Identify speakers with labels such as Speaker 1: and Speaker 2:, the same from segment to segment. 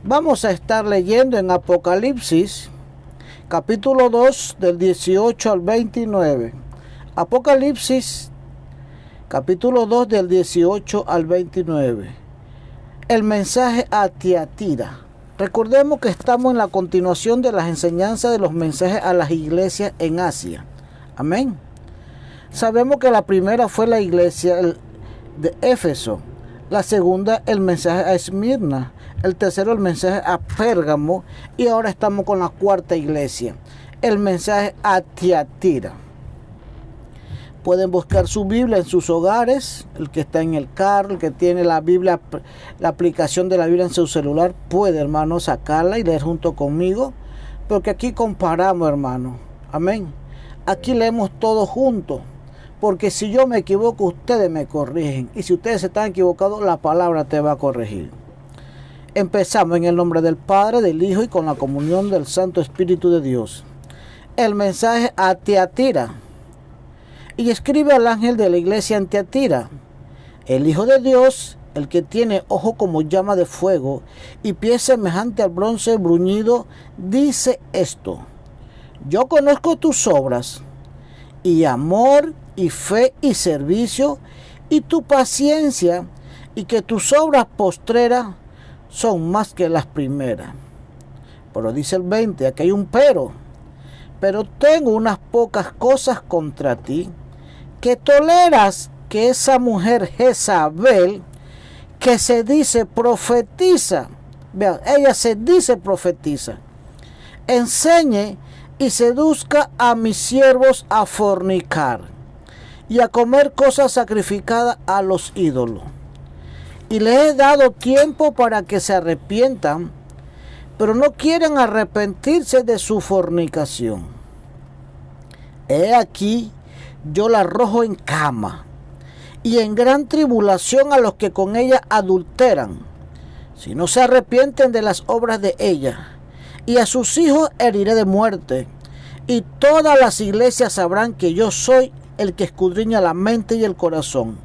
Speaker 1: Vamos a estar leyendo en Apocalipsis, capítulo 2, del 18 al 29. Apocalipsis, capítulo 2, del 18 al 29. El mensaje a Tiatira. Recordemos que estamos en la continuación de las enseñanzas de los mensajes a las iglesias en Asia. Amén. Sabemos que la primera fue la iglesia de Éfeso, la segunda el mensaje a Esmirna, el tercero el mensaje a Pérgamo y ahora estamos con la cuarta iglesia, el mensaje a Tiatira. Pueden buscar su Biblia en sus hogares, el que está en el carro, el que tiene la Biblia, la aplicación de la Biblia en su celular, puede, hermano, sacarla y leer junto conmigo, porque aquí comparamos, hermano. Amén. Aquí leemos todo juntos, porque si yo me equivoco, ustedes me corrigen, y si ustedes están equivocados, la palabra te va a corregir. Empezamos en el nombre del Padre, del Hijo y con la comunión del Santo Espíritu de Dios. El mensaje a Tiatira. Y escribe al ángel de la iglesia en Tiatira: el Hijo de Dios, el que tiene ojo como llama de fuego y pie semejante al bronce bruñido, dice esto: yo conozco tus obras, y amor, y fe, y servicio, y tu paciencia, y que tus obras postreras son más que las primeras. Pero dice el 20, aquí hay un pero tengo unas pocas cosas contra ti, que toleras que esa mujer Jezabel, que se dice profetiza, vean, ella se dice profetiza, enseñe y seduzca a mis siervos a fornicar y a comer cosas sacrificadas a los ídolos. Y les he dado tiempo para que se arrepientan, pero no quieren arrepentirse de su fornicación. He aquí, yo la arrojo en cama y en gran tribulación a los que con ella adulteran, si no se arrepienten de las obras de ella, y a sus hijos heriré de muerte, y todas las iglesias sabrán que yo soy el que escudriña la mente y el corazón,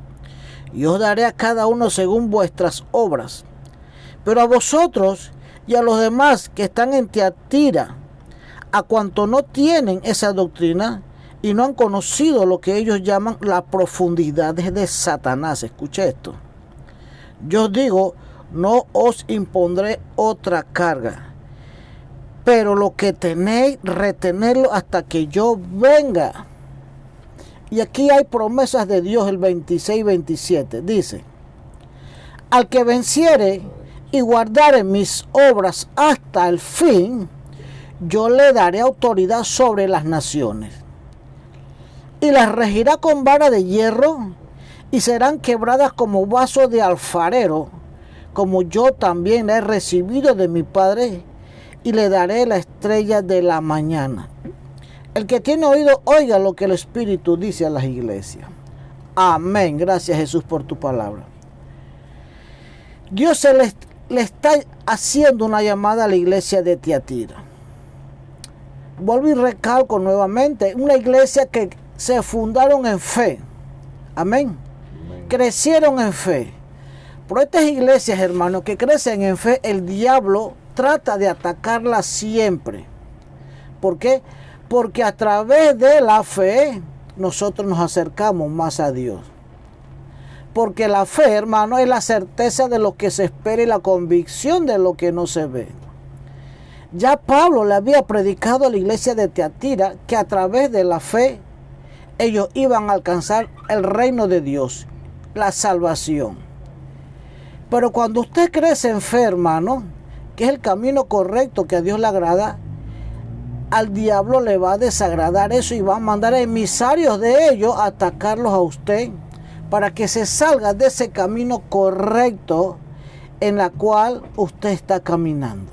Speaker 1: y os daré a cada uno según vuestras obras. Pero a vosotros y a los demás que están en Tiatira, a cuanto no tienen esa doctrina y no han conocido lo que ellos llaman la profundidad de Satanás, escuche esto, yo os digo, no os impondré otra carga, pero lo que tenéis, retenerlo hasta que yo venga. Y aquí hay promesas de Dios, el 26 y 27. Dice: al que venciere y guardare mis obras hasta el fin, yo le daré autoridad sobre las naciones. Y las regirá con vara de hierro, y serán quebradas como vaso de alfarero, como yo también he recibido de mi Padre, y le daré la estrella de la mañana. El que tiene oído, oiga lo que el Espíritu dice a las iglesias. Amén. Gracias, Jesús, por tu palabra. Dios le está haciendo una llamada a la iglesia de Tiatira. Vuelvo y recalco nuevamente, una iglesia que se fundaron en fe. Amén. Amén. Crecieron en fe. Por estas iglesias, hermanos, que crecen en fe, el diablo trata de atacarlas siempre. ¿Por qué? Porque a través de la fe nosotros nos acercamos más a Dios. Porque la fe, hermano, es la certeza de lo que se espera y la convicción de lo que no se ve. Ya Pablo le había predicado a la iglesia de Tiatira que a través de la fe ellos iban a alcanzar el reino de Dios, la salvación. Pero cuando usted crece en fe, hermano, que es el camino correcto que a Dios le agrada, al diablo le va a desagradar eso y va a mandar emisarios de ellos a atacarlos a usted para que se salga de ese camino correcto en la cual usted está caminando.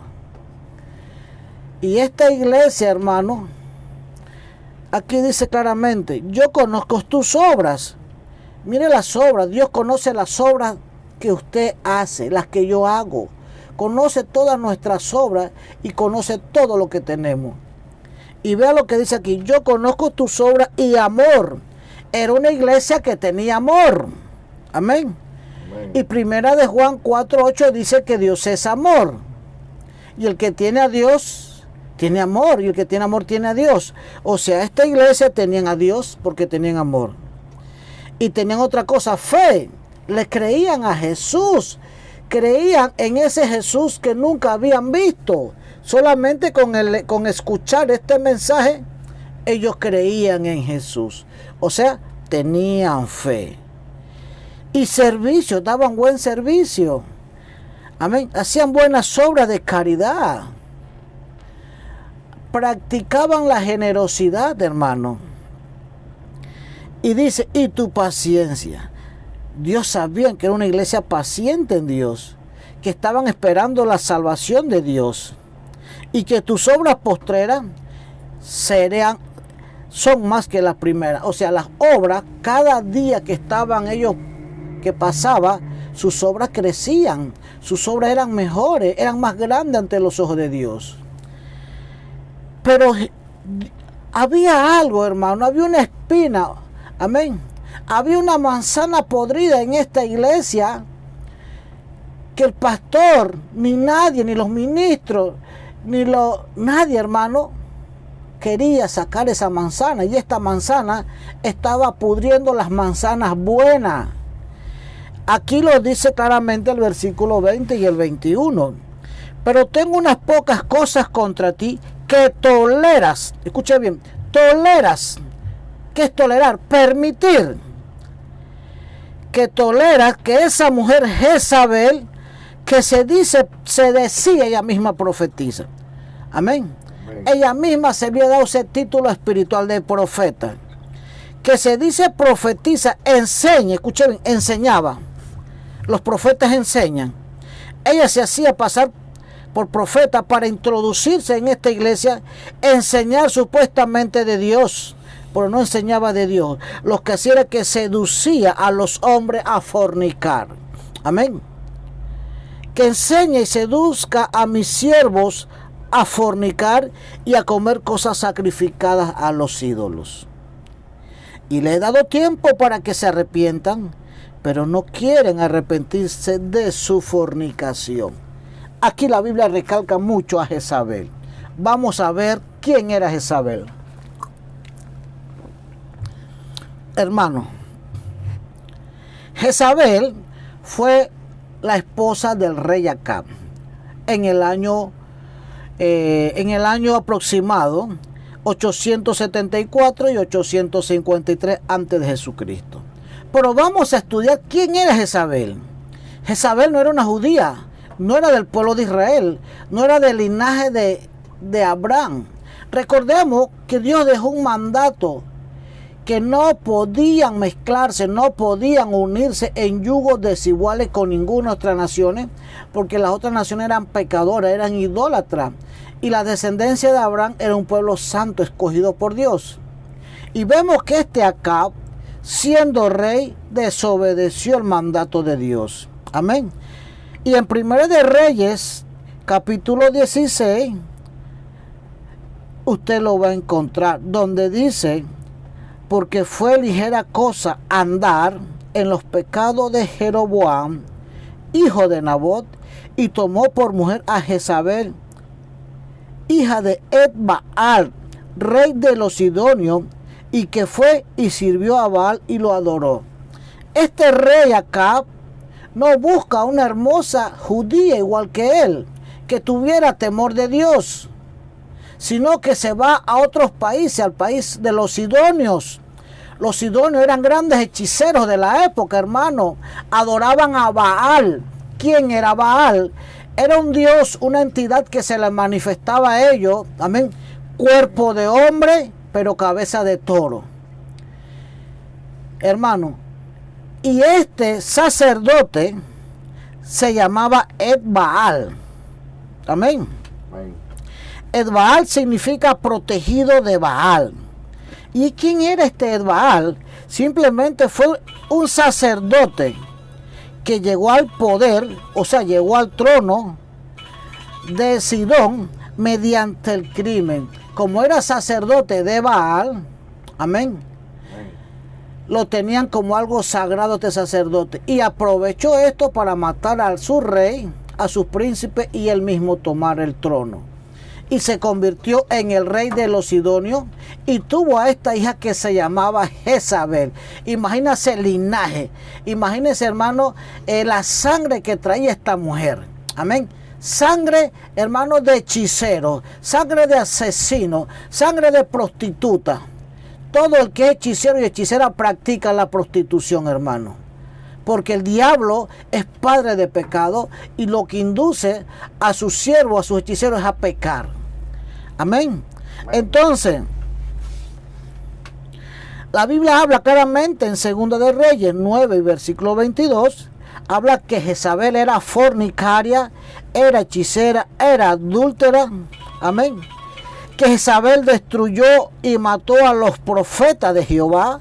Speaker 1: Y esta iglesia, hermano, aquí dice claramente: yo conozco tus obras. Mire las obras, Dios conoce las obras que usted hace, las que yo hago. Conoce todas nuestras obras y conoce todo lo que tenemos. Y vea lo que dice aquí: yo conozco tus obras y amor. Era una iglesia que tenía amor. Amén. Amén. Y primera de Juan 4:8 dice que Dios es amor. Y el que tiene a Dios, tiene amor. Y el que tiene amor, tiene a Dios. O sea, esta iglesia tenían a Dios porque tenían amor. Y tenían otra cosa, fe. Le creían a Jesús. Creían en ese Jesús que nunca habían visto. Solamente con escuchar este mensaje, ellos creían en Jesús. O sea, tenían fe. Y servicio, daban buen servicio. Amén. Hacían buenas obras de caridad. Practicaban la generosidad, hermano. Y dice, y tu paciencia. Dios sabía que era una iglesia paciente en Dios, que estaban esperando la salvación de Dios, y que tus obras postreras son más que las primeras. O sea, las obras, cada día que estaban ellos, que pasaba, sus obras crecían, sus obras eran mejores, eran más grandes ante los ojos de Dios. Pero había algo, hermano, había una espina, amén. Había una manzana podrida en esta iglesia que el pastor, ni nadie, ni los ministros, nadie, hermano, quería sacar esa manzana. Y esta manzana estaba pudriendo las manzanas buenas. Aquí lo dice claramente el versículo 20 y el 21. Pero tengo unas pocas cosas contra ti que toleras. Escuche bien, toleras. ¿Qué es tolerar? Permitir. Que toleras que esa mujer Jezabel, que se decía, ella misma profetiza. Amén. Amén. Ella misma se había dado ese título espiritual de profeta. Que se dice profetiza, enseña, escuchen bien, enseñaba. Los profetas enseñan. Ella se hacía pasar por profeta para introducirse en esta iglesia, enseñar supuestamente de Dios, pero no enseñaba de Dios. Lo que hacía era que seducía a los hombres a fornicar. Amén. Que enseñe y seduzca a mis siervos a fornicar y a comer cosas sacrificadas a los ídolos. Y le he dado tiempo para que se arrepientan, pero no quieren arrepentirse de su fornicación. Aquí la Biblia recalca mucho a Jezabel. Vamos a ver quién era Jezabel. Hermano, Jezabel fue la esposa del rey Acab en el año aproximado 874 y 853 antes de Jesucristo. Pero vamos a estudiar quién era Jezabel. Jezabel no era una judía, no era del pueblo de Israel, no era del linaje de Abraham. Recordemos que Dios dejó un mandato que no podían mezclarse, no podían unirse en yugos desiguales con ninguna otra nación, porque las otras naciones eran pecadoras, eran idólatras, y la descendencia de Abraham era un pueblo santo escogido por Dios. Y vemos que este Acab, siendo rey, desobedeció el mandato de Dios. Amén. Y en 1 de Reyes, capítulo 16, usted lo va a encontrar, donde dice: porque fue ligera cosa andar en los pecados de Jeroboam, hijo de Nabot, y tomó por mujer a Jezabel, hija de Etbaal, rey de los Sidonios, y que fue y sirvió a Baal y lo adoró. Este rey Acab no busca una hermosa judía igual que él, que tuviera temor de Dios, sino que se va a otros países, al país de los sidonios. Los sidonios eran grandes hechiceros de la época, hermano. Adoraban a Baal. ¿Quién era Baal? Era un dios, una entidad que se le manifestaba a ellos, amén, cuerpo de hombre, pero cabeza de toro. Hermano, y este sacerdote se llamaba Etbaal. Amén. Etbaal significa protegido de Baal. ¿Y quién era este Etbaal? Simplemente fue un sacerdote que llegó al poder, o sea, llegó al trono de Sidón mediante el crimen. Como era sacerdote de Baal, amén, lo tenían como algo sagrado este sacerdote. Y aprovechó esto para matar a su rey, a sus príncipes y él mismo tomar el trono. Y se convirtió en el rey de los sidonios y tuvo a esta hija que se llamaba Jezabel. Imagínense el linaje, imagínense, hermano, la sangre que traía esta mujer. Amén. Sangre, hermano, de hechicero, sangre de asesino, sangre de prostituta. Todo el que es hechicero y hechicera practica la prostitución, hermano. Porque el diablo es padre de pecado y lo que induce a sus siervos, a sus hechiceros, es a pecar. Amén. Entonces, la Biblia habla claramente en 2 de Reyes 9 y versículo 22, habla que Jezabel era fornicaria, era hechicera, era adúltera. Amén. Que Jezabel destruyó y mató a los profetas de Jehová.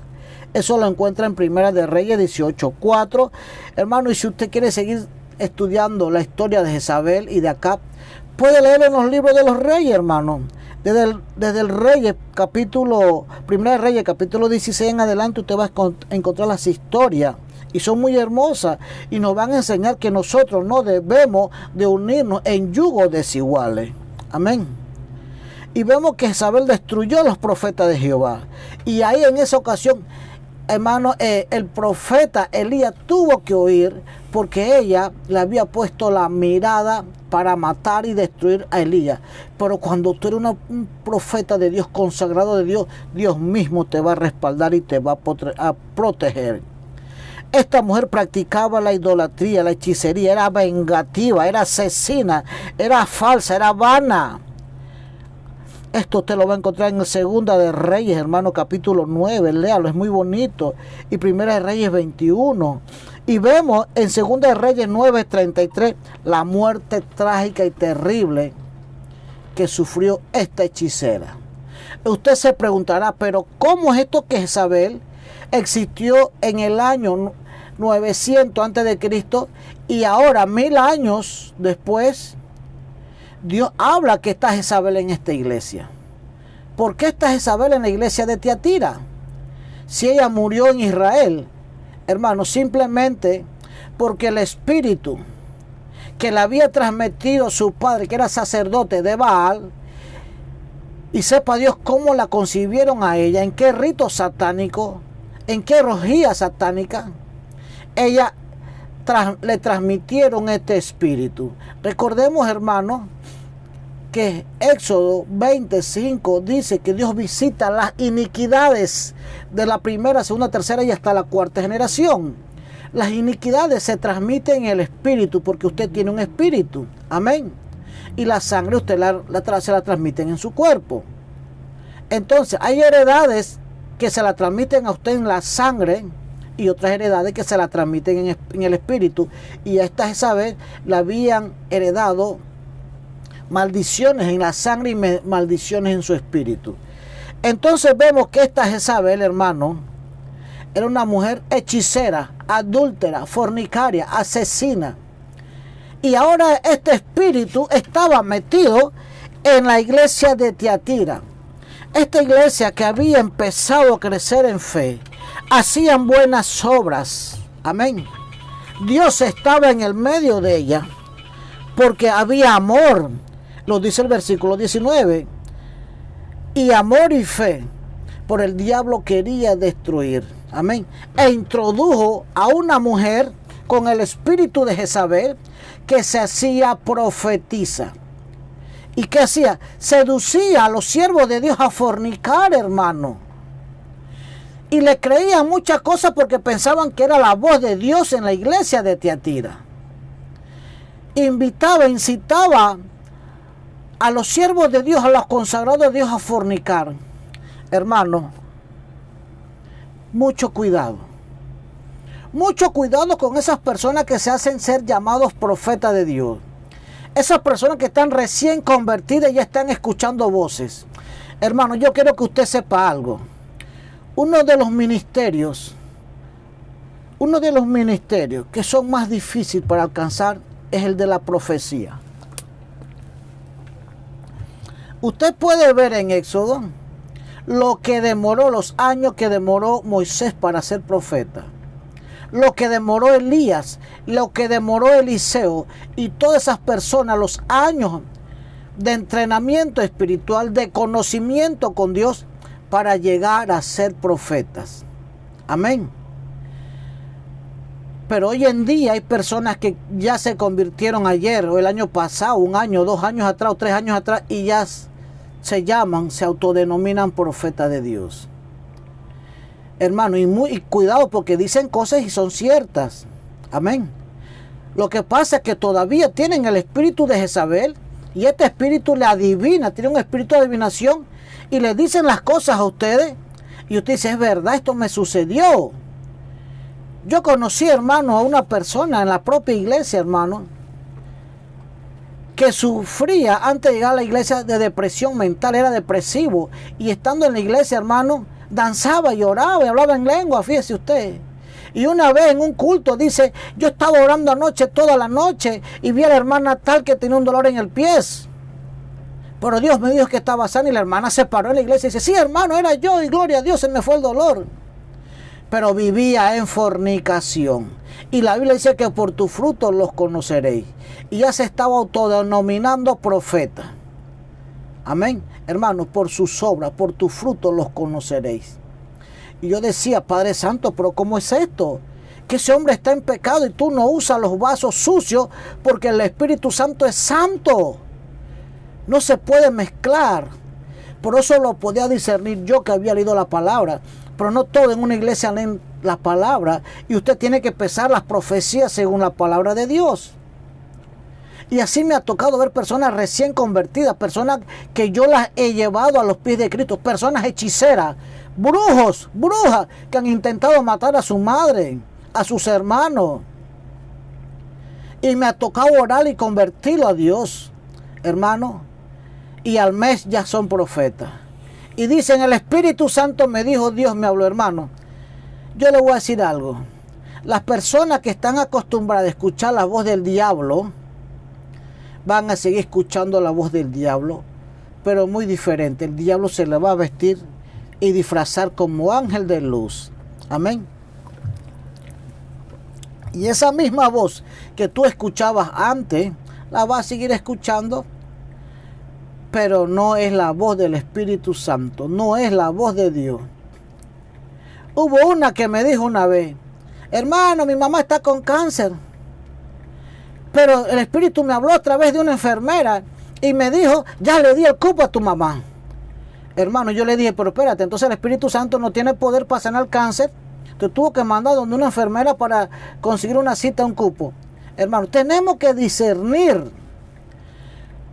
Speaker 1: Eso lo encuentra en 1 de Reyes 18:4. Hermano, y si usted quiere seguir estudiando la historia de Jezabel y de Acab, puede leer en los libros de los reyes, hermano. Desde el Reyes, 1 de Reyes, capítulo 16 en adelante, usted va a encontrar las historias. Y son muy hermosas. Y nos van a enseñar que nosotros no debemos de unirnos en yugos desiguales. Amén. Y vemos que Jezabel destruyó a los profetas de Jehová. Y ahí en esa ocasión, hermano, el profeta Elías tuvo que huir porque ella le había puesto la mirada para matar y destruir a Elías. Pero cuando tú eres un profeta de Dios, consagrado de Dios, Dios mismo te va a respaldar y te va a proteger. Esta mujer practicaba la idolatría, la hechicería, era vengativa, era asesina, era falsa, era vana. Esto usted lo va a encontrar en 2 de Reyes, hermano, capítulo 9, léalo, es muy bonito. Y 1 de Reyes 21. Y vemos en 2 de Reyes 9:33 la muerte trágica y terrible que sufrió esta hechicera. Usted se preguntará, pero ¿cómo es esto que Jezabel existió en el año 900 antes de Cristo y ahora 1000 años después Dios habla que está Jezabel en esta iglesia? ¿Por qué está Jezabel en la iglesia de Tiatira? Si ella murió en Israel, hermano, simplemente porque el espíritu que le había transmitido su padre, que era sacerdote de Baal, y sepa Dios cómo la concibieron a ella, en qué rito satánico, en qué orgía satánica, ella le transmitieron este espíritu. Recordemos, hermano, que Éxodo 25 dice que Dios visita las iniquidades de la primera, segunda, tercera y hasta la cuarta generación. Las iniquidades se transmiten en el espíritu porque usted tiene un espíritu. Amén. Y la sangre usted se la transmiten en su cuerpo. Entonces hay heredades que se la transmiten a usted en la sangre y otras heredades que se la transmiten en el espíritu. Y a esta Jezabel la habían heredado maldiciones en la sangre y maldiciones en su espíritu. Entonces vemos que esta Jezabel, hermano, era una mujer hechicera, adúltera, fornicaria, asesina. Y ahora este espíritu estaba metido en la iglesia de Tiatira. Esta iglesia que había empezado a crecer en fe, hacían buenas obras. Amén. Dios estaba en el medio de ella porque había amor. Lo dice el versículo 19. Y amor y fe, por el diablo quería destruir. Amén. E introdujo a una mujer con el espíritu de Jezabel que se hacía profetisa. ¿Y qué hacía? Seducía a los siervos de Dios a fornicar, hermano. Y le creían muchas cosas porque pensaban que era la voz de Dios en la iglesia de Tiatira. Incitaba a los siervos de Dios, a los consagrados de Dios a fornicar. Hermano, mucho cuidado. Mucho cuidado con esas personas que se hacen ser llamados profetas de Dios. Esas personas que están recién convertidas y ya están escuchando voces. Hermano, yo quiero que usted sepa algo. Uno de los ministerios que son más difíciles para alcanzar es el de la profecía. Usted puede ver en Éxodo lo que demoró, los años que demoró Moisés para ser profeta. lo que demoró Elías, lo que demoró Eliseo y todas esas personas, los años de entrenamiento espiritual, de conocimiento con Dios para llegar a ser profetas. Amén. Pero hoy en día hay personas que ya se convirtieron ayer o el año pasado, 1 año, 2 años atrás o 3 años atrás y ya se autodenominan profetas de Dios. Hermano, y cuidado porque dicen cosas y son ciertas. Amén. Lo que pasa es que todavía tienen el espíritu de Jezabel y este espíritu le adivina, tiene un espíritu de adivinación y le dicen las cosas a ustedes y usted dice, es verdad, esto me sucedió. Yo conocí, hermano, a una persona en la propia iglesia, hermano, que sufría antes de llegar a la iglesia de depresión mental, era depresivo. Y estando en la iglesia, hermano, danzaba y oraba y hablaba en lengua, fíjese usted. Y una vez en un culto dice, yo estaba orando anoche, toda la noche, y vi a la hermana tal que tenía un dolor en el pie. Pero Dios me dijo que estaba sana y la hermana se paró en la iglesia y dice, sí, hermano, era yo y gloria a Dios, se me fue el dolor. Pero vivía en fornicación. Y la Biblia dice que por tus frutos los conoceréis. Y ya se estaba autodenominando profeta. Amén. Hermanos, por sus obras, por tus frutos los conoceréis. Y yo decía, Padre Santo, pero ¿cómo es esto? Que ese hombre está en pecado y tú no usas los vasos sucios porque el Espíritu Santo es santo. No se puede mezclar. Por eso lo podía discernir yo que había leído la palabra. Pero no todo en una iglesia leen la palabra y usted tiene que pesar las profecías según la palabra de Dios. Y así me ha tocado ver personas recién convertidas, personas que yo las he llevado a los pies de Cristo, personas hechiceras, brujos, brujas que han intentado matar a su madre, a sus hermanos. Y me ha tocado orar y convertirlo a Dios, hermano, y al mes ya son profetas. Y dicen, el Espíritu Santo me dijo, Dios me habló, hermano. Yo le voy a decir algo. Las personas que están acostumbradas a escuchar la voz del diablo, van a seguir escuchando la voz del diablo, pero muy diferente. El diablo se le va a vestir y disfrazar como ángel de luz. Amén. Y esa misma voz que tú escuchabas antes, la vas a seguir escuchando, pero no es la voz del Espíritu Santo, no es la voz de Dios. Hubo una que me dijo una vez, hermano, mi mamá está con cáncer, pero el Espíritu me habló a través de una enfermera y me dijo, ya le di el cupo a tu mamá. Hermano, yo le dije, pero espérate, entonces el Espíritu Santo no tiene poder para sanar el cáncer. Te tuvo que mandar donde una enfermera para conseguir una cita, un cupo. Hermano, tenemos que discernir.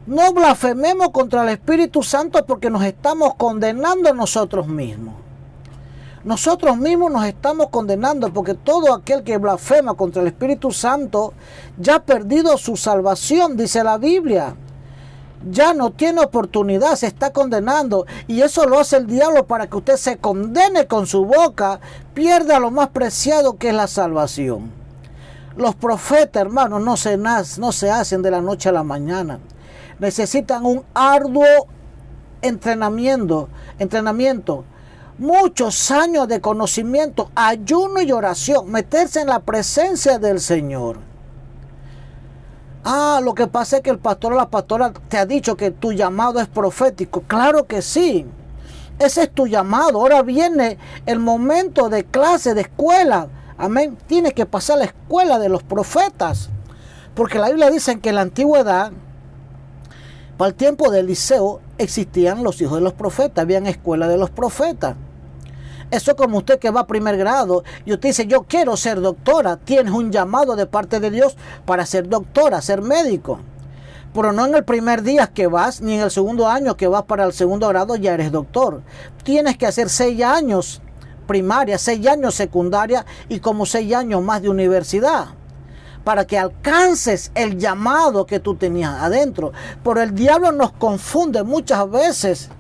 Speaker 1: No blasfememos contra el Espíritu Santo porque nos estamos condenando nosotros mismos. Nosotros mismos nos estamos condenando porque todo aquel que blasfema contra el Espíritu Santo ya ha perdido su salvación, dice la Biblia. Ya no tiene oportunidad, se está condenando. Y eso lo hace el diablo para que usted se condene con su boca, pierda lo más preciado que es la salvación. Los profetas, hermanos, no se hacen de la noche a la mañana. Necesitan un arduo entrenamiento, muchos años de conocimiento, ayuno y oración, meterse en la presencia del Señor. Lo que pasa es que el pastor o la pastora te ha dicho que tu llamado es profético. Claro que sí, ese es tu llamado. Ahora viene el momento de clase, de escuela. Amén. Tienes que pasar la escuela de los profetas, porque la Biblia dice que en la antigüedad, para el tiempo de Eliseo, existían los hijos de los profetas, habían escuela de los profetas. Eso es como usted que va a primer grado y usted dice, yo quiero ser doctora. Tienes un llamado de parte de Dios para ser doctora, ser médico. Pero no en el primer día que vas, ni en el segundo año que vas para el segundo grado ya eres doctor. Tienes que hacer 6 años primaria, 6 años secundaria y como 6 años más de universidad, para que alcances el llamado que tú tenías adentro. Pero el diablo nos confunde muchas veces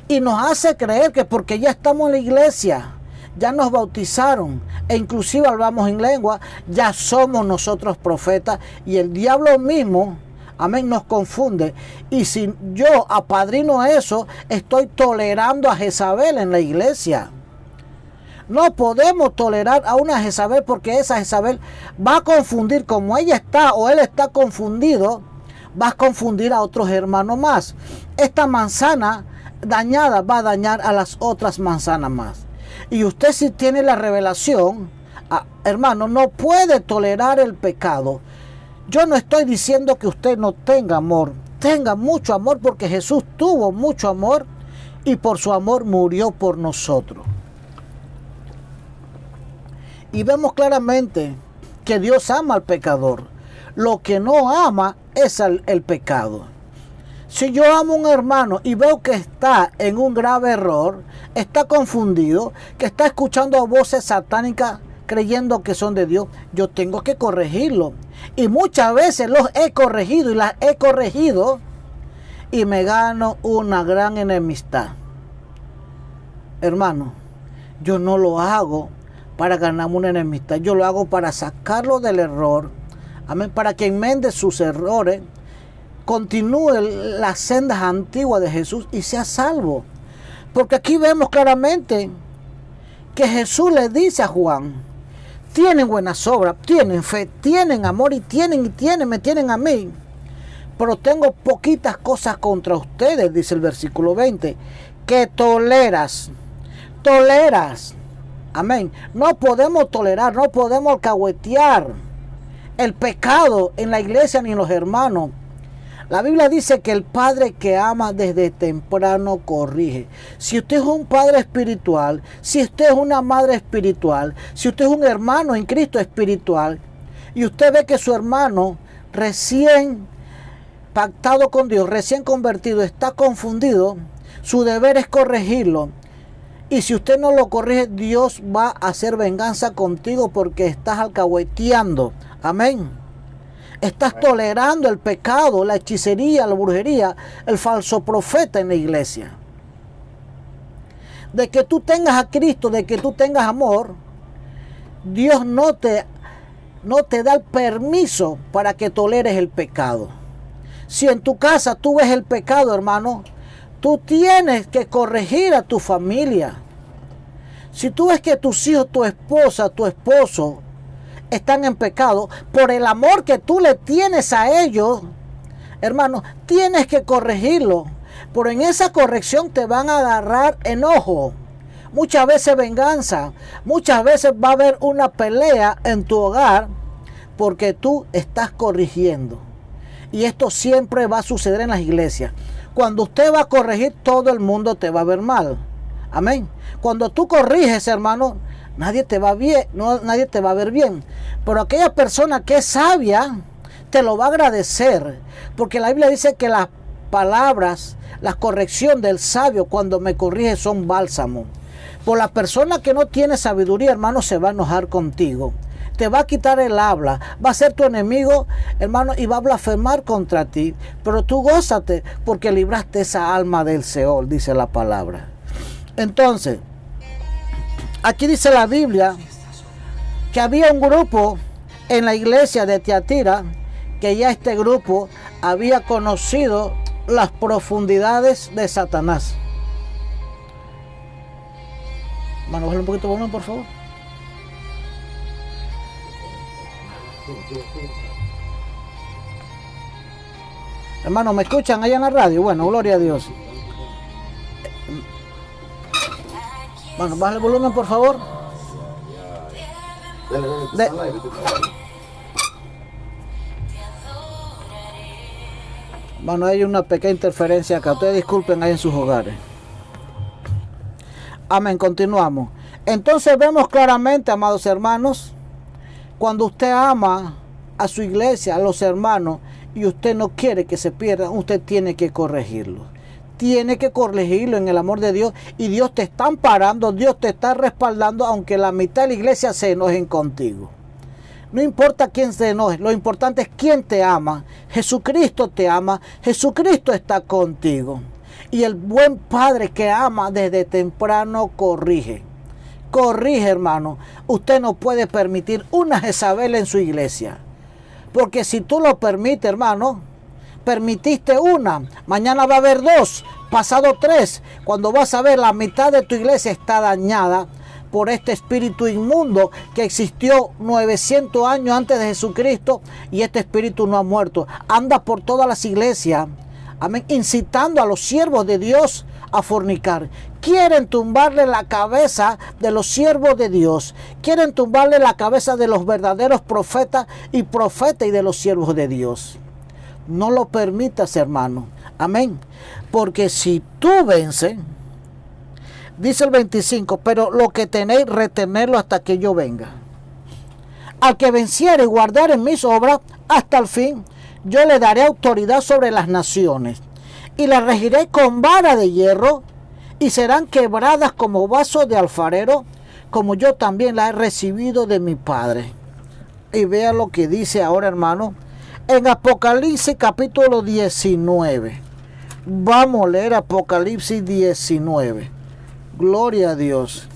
Speaker 1: y nos hace creer que porque ya estamos en la iglesia, ya nos bautizaron e inclusive hablamos en lengua, ya somos nosotros profetas. Y el diablo mismo, amén, nos confunde. Y si yo apadrino eso, estoy tolerando a Jezabel en la iglesia. No podemos tolerar a una Jezabel, porque esa Jezabel va a confundir, como ella está o él está confundido, va a confundir a otros hermanos más. Esta manzana dañada va a dañar a las otras manzanas más. Y usted, si tiene la revelación, hermano, no puede tolerar el pecado. Yo no estoy diciendo que usted no tenga amor. Tenga mucho amor, porque Jesús tuvo mucho amor y por su amor murió por nosotros. Y vemos claramente que Dios ama al pecador. Lo que no ama es el pecado. Si yo amo a un hermano y veo que está en un grave error, está confundido, que está escuchando voces satánicas creyendo que son de Dios, yo tengo que corregirlo. Y muchas veces los he corregido y las he corregido y me gano una gran enemistad. Hermano, yo no lo hago para ganarme una enemistad, yo lo hago para sacarlo del error, amén, para que enmende sus errores, continúe las sendas antiguas de Jesús y sea salvo. Porque aquí vemos claramente que Jesús le dice a Juan: tienen buenas obras, tienen fe, tienen amor y me tienen a mí, pero tengo poquitas cosas contra ustedes, dice el versículo 20, que toleras. Amén. No podemos tolerar, no podemos alcahuetear el pecado en la iglesia ni en los hermanos. La Biblia dice que el padre que ama desde temprano corrige. Si usted es un padre espiritual, si usted es una madre espiritual, si usted es un hermano en Cristo espiritual, y usted ve que su hermano recién pactado con Dios, recién convertido, está confundido, su deber es corregirlo. Y si usted no lo corrige, Dios va a hacer venganza contigo, porque estás alcahueteando. Amén. Estás tolerando el pecado, la hechicería, la brujería, el falso profeta en la iglesia. De que tú tengas a Cristo, de que tú tengas amor, Dios no te da el permiso para que toleres el pecado. Si en tu casa tú ves el pecado, hermano, tú tienes que corregir a tu familia. Si tú ves que tus hijos, tu esposa, tu esposo están en pecado, por el amor que tú le tienes a ellos, hermano, tienes que corregirlo. Pero en esa corrección te van a agarrar enojo, muchas veces venganza, muchas veces va a haber una pelea en tu hogar porque tú estás corrigiendo. Y esto siempre va a suceder en las iglesias. Cuando usted va a corregir, todo el mundo te va a ver mal. Amén. Cuando tú corriges, hermano, nadie te va a ver bien. Pero aquella persona que es sabia te lo va a agradecer. Porque la Biblia dice que las palabras, la corrección del sabio cuando me corrige son bálsamo. Por la persona que no tiene sabiduría, hermano, se va a enojar contigo. Te va a quitar el habla, va a ser tu enemigo, hermano, y va a blasfemar contra ti. Pero tú gózate porque libraste esa alma del Seol, dice la palabra. Entonces, aquí dice la Biblia que había un grupo en la iglesia de Tiatira, que ya este grupo había conocido las profundidades de Satanás. Mano, bájale un poquito de volumen, por favor. Hermano, ¿me escuchan allá en la radio? Bueno, gloria a Dios. Bueno, bájale el volumen, por favor. Bueno, hay una pequeña interferencia acá. Ustedes disculpen ahí en sus hogares. Amén, continuamos. Entonces vemos claramente, amados hermanos, cuando usted ama a su iglesia, a los hermanos, y usted no quiere que se pierdan, usted tiene que corregirlo. Tiene que corregirlo en el amor de Dios, y Dios te está amparando, Dios te está respaldando, aunque la mitad de la iglesia se enojen contigo. No importa quién se enoje, lo importante es quién te ama. Jesucristo te ama, Jesucristo está contigo. Y el buen padre que ama desde temprano corrige. Corrige, hermano. Usted no puede permitir una Jezabel en su iglesia. Porque si tú lo permites, hermano, permitiste una, mañana va a haber dos, pasado tres. Cuando vas a ver la mitad de tu iglesia está dañada, por este espíritu inmundo que existió 900 años antes de Jesucristo, y este espíritu no ha muerto. Anda por todas las iglesias, amén, incitando a los siervos de Dios a fornicar. Quieren tumbarle la cabeza de los siervos de Dios. Quieren tumbarle la cabeza de los verdaderos profetas y de los siervos de Dios. No lo permitas, hermano. Amén. Porque si tú vences, dice el 25, pero lo que tenéis, retenerlo hasta que yo venga. Al que venciere y guardare mis obras hasta el fin, yo le daré autoridad sobre las naciones, y las regiré con vara de hierro, y serán quebradas como vasos de alfarero, como yo también la he recibido de mi Padre. Y vea lo que dice ahora, hermano, en Apocalipsis capítulo 19. Vamos a leer Apocalipsis 19. Gloria a Dios.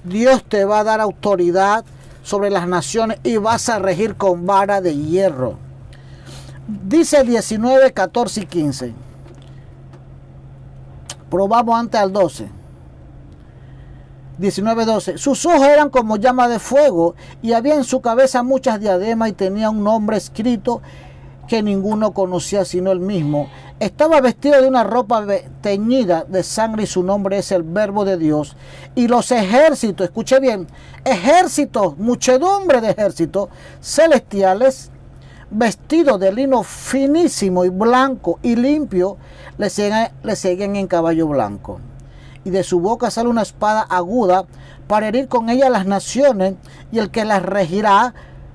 Speaker 1: Dios te va a dar autoridad sobre las naciones y vas a regir con vara de hierro. Dice 19, 14 y 15. Probamos antes al 12. 19, 12. Sus ojos eran como llama de fuego, y había en su cabeza muchas diademas, y tenía un nombre escrito que ninguno conocía sino él mismo. Estaba vestido de una ropa teñida de sangre, y su nombre es el Verbo de Dios. Y los ejércitos, escuche bien, ejércitos, muchedumbre de ejércitos celestiales, vestidos de lino finísimo y blanco y limpio, le siguen en caballo blanco. Y de su boca sale una espada aguda para herir con ella las naciones, y el que las regirá,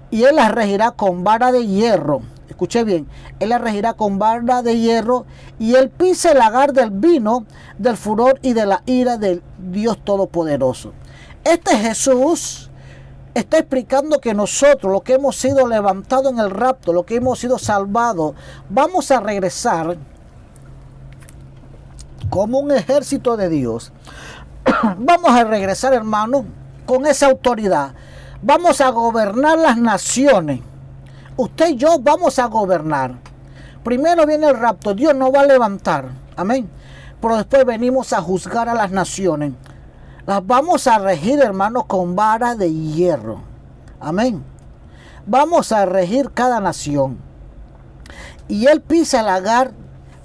Speaker 1: y él las regirá con vara de hierro. Escuche bien, él las regirá con vara de hierro, y él pisa el lagar del vino, del furor y de la ira del Dios Todopoderoso. Este Jesús está explicando que nosotros, los que hemos sido levantados en el rapto, los que hemos sido salvados, vamos a regresar como un ejército de Dios. Vamos a regresar, hermano, con esa autoridad. Vamos a gobernar las naciones. Usted y yo vamos a gobernar. Primero viene el rapto, Dios nos va a levantar, amén. Pero después venimos a juzgar a las naciones. Las vamos a regir, hermanos, con vara de hierro, amén. Vamos a regir cada nación. Y él pisa el lagar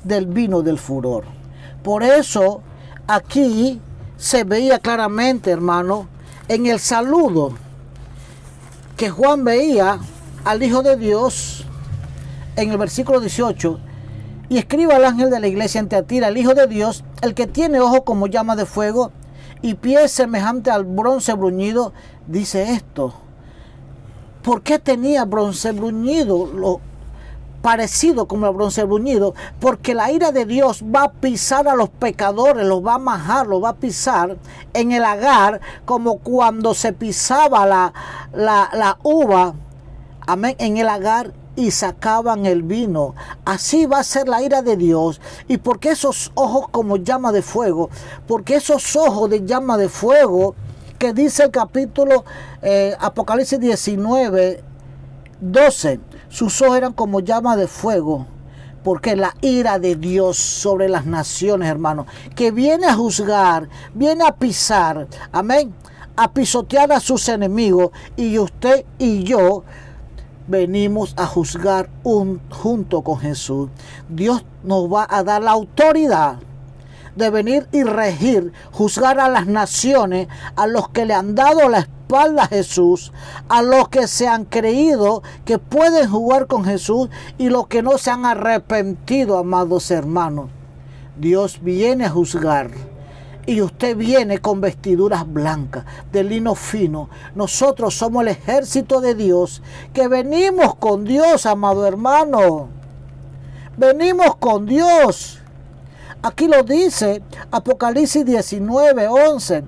Speaker 1: del vino del furor. Por eso aquí se veía claramente, hermano, en el saludo que Juan veía al Hijo de Dios en el versículo 18. Y escribe al ángel de la iglesia en Tiatira, el Hijo de Dios, el que tiene ojos como llama de fuego y pies semejante al bronce bruñido, dice esto. ¿Por qué tenía bronce bruñido? Parecido como el bronce bruñido, porque la ira de Dios va a pisar a los pecadores, los va a majar, los va a pisar en el lagar, como cuando se pisaba la uva, amén, en el lagar, y sacaban el vino. Así va a ser la ira de Dios. ¿Y por qué esos ojos como llama de fuego? Porque esos ojos de llama de fuego, que dice el capítulo Apocalipsis 19, 12, sus ojos eran como llama de fuego, porque la ira de Dios sobre las naciones, hermanos, que viene a juzgar, viene a pisar, amén, a pisotear a sus enemigos, y usted y yo venimos a juzgar junto con Jesús. Dios nos va a dar la autoridad de venir y regir, juzgar a las naciones, a los que le han dado la espalda a Jesús, a los que se han creído que pueden jugar con Jesús y los que no se han arrepentido, amados hermanos. Dios viene a juzgar. Y usted viene con vestiduras blancas, de lino fino. Nosotros somos el ejército de Dios, que venimos con Dios, amado hermano. Venimos con Dios. Aquí lo dice Apocalipsis 19, 11.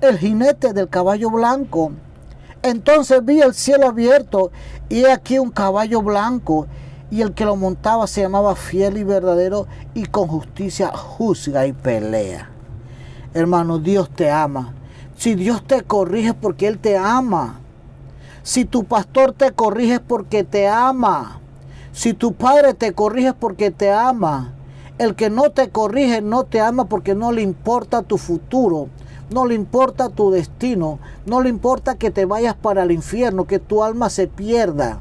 Speaker 1: El jinete del caballo blanco. Entonces vi el cielo abierto, y he aquí un caballo blanco, y el que lo montaba se llamaba Fiel y Verdadero, y con justicia juzga y pelea. Hermano, Dios te ama. Si Dios te corrige, porque Él te ama. Si tu pastor te corrige, es porque te ama. Si tu padre te corrige, es porque te ama. El que no te corrige no te ama, porque no le importa tu futuro, no le importa tu destino, no le importa que te vayas para el infierno, que tu alma se pierda.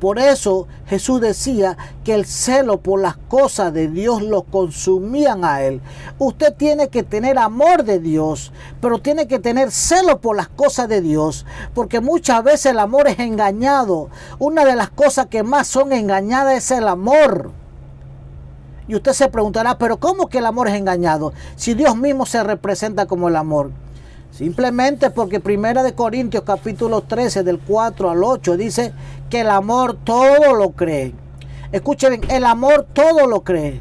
Speaker 1: Por eso Jesús decía que el celo por las cosas de Dios lo consumían a él. Usted tiene que tener amor de Dios, pero tiene que tener celo por las cosas de Dios, porque muchas veces el amor es engañado. Una de las cosas que más son engañadas es el amor. Y usted se preguntará, pero ¿cómo que el amor es engañado? Si Dios mismo se representa como el amor. Simplemente porque 1 Corintios capítulo 13 del 4 al 8 dice que el amor todo lo cree. Escuchen bien, el amor todo lo cree.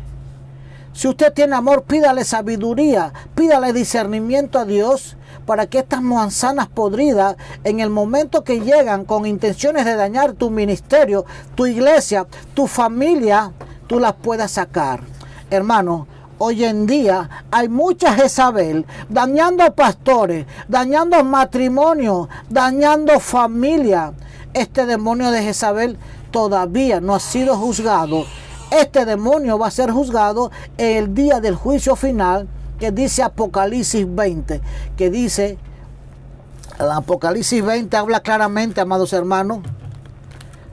Speaker 1: Si usted tiene amor, pídale sabiduría, pídale discernimiento a Dios para que estas manzanas podridas, en el momento que llegan con intenciones de dañar tu ministerio, tu iglesia, tu familia, tú las puedas sacar. Hermano, hoy en día hay mucha Jezabel dañando pastores, dañando matrimonios, dañando familia. Este demonio de Jezabel todavía no ha sido juzgado. Este demonio va a ser juzgado en el día del juicio final, que dice Apocalipsis 20, que dice, el Apocalipsis 20 habla claramente, amados hermanos,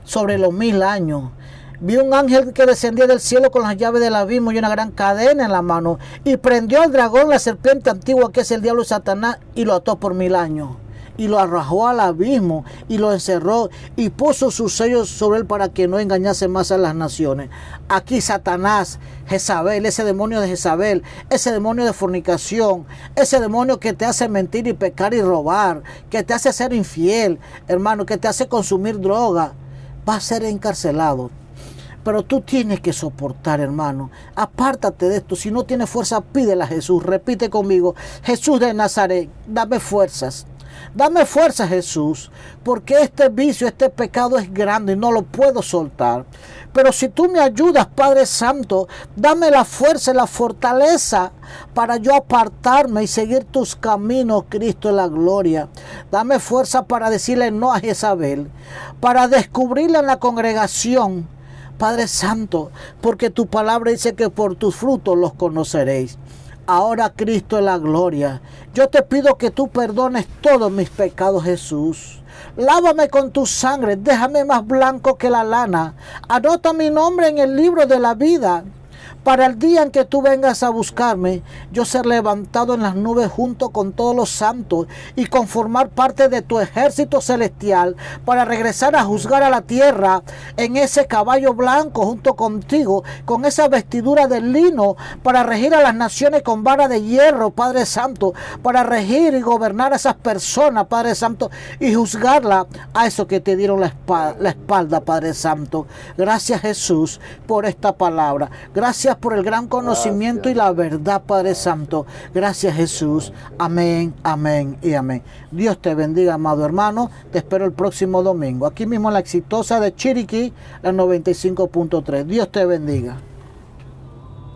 Speaker 1: sobre los 1000 años. Vi un ángel que descendía del cielo con las llaves del abismo y una gran cadena en la mano, y prendió al dragón, la serpiente antigua, que es el diablo y Satanás, y lo ató por 1000 años. Y lo arrojó al abismo y lo encerró y puso sus sellos sobre él para que no engañase más a las naciones. Aquí Satanás, Jezabel, ese demonio de Jezabel, ese demonio de fornicación, ese demonio que te hace mentir y pecar y robar, que te hace ser infiel, hermano, que te hace consumir droga, va a ser encarcelado. Pero tú tienes que soportar, hermano. Apártate de esto. Si no tienes fuerza, pídele a Jesús. Repite conmigo: Jesús de Nazaret, dame fuerzas. Dame fuerza, Jesús, porque este vicio, este pecado es grande y no lo puedo soltar. Pero si tú me ayudas, Padre Santo, dame la fuerza y la fortaleza para yo apartarme y seguir tus caminos, Cristo de la gloria. Dame fuerza para decirle no a Jezabel, para descubrirla en la congregación, Padre Santo, porque tu palabra dice que por tus frutos los conoceréis. Ahora, Cristo de la gloria, yo te pido que tú perdones todos mis pecados, Jesús. Lávame con tu sangre, déjame más blanco que la lana. Anota mi nombre en el libro de la vida, para el día en que tú vengas a buscarme, yo ser levantado en las nubes junto con todos los santos y conformar parte de tu ejército celestial para regresar a juzgar a la tierra en ese caballo blanco junto contigo, con esa vestidura de lino, para regir a las naciones con vara de hierro, Padre Santo, para regir y gobernar a esas personas, Padre Santo, y juzgarla a esos que te dieron la espalda, Padre Santo. Gracias, Jesús, por esta palabra. Gracias por el gran conocimiento y la verdad, Padre Santo. Gracias, Jesús. Amén, amén y amén. Dios te bendiga, amado hermano. Te espero el próximo domingo, aquí mismo en la exitosa de Chiriquí, la 95.3. Dios te bendiga.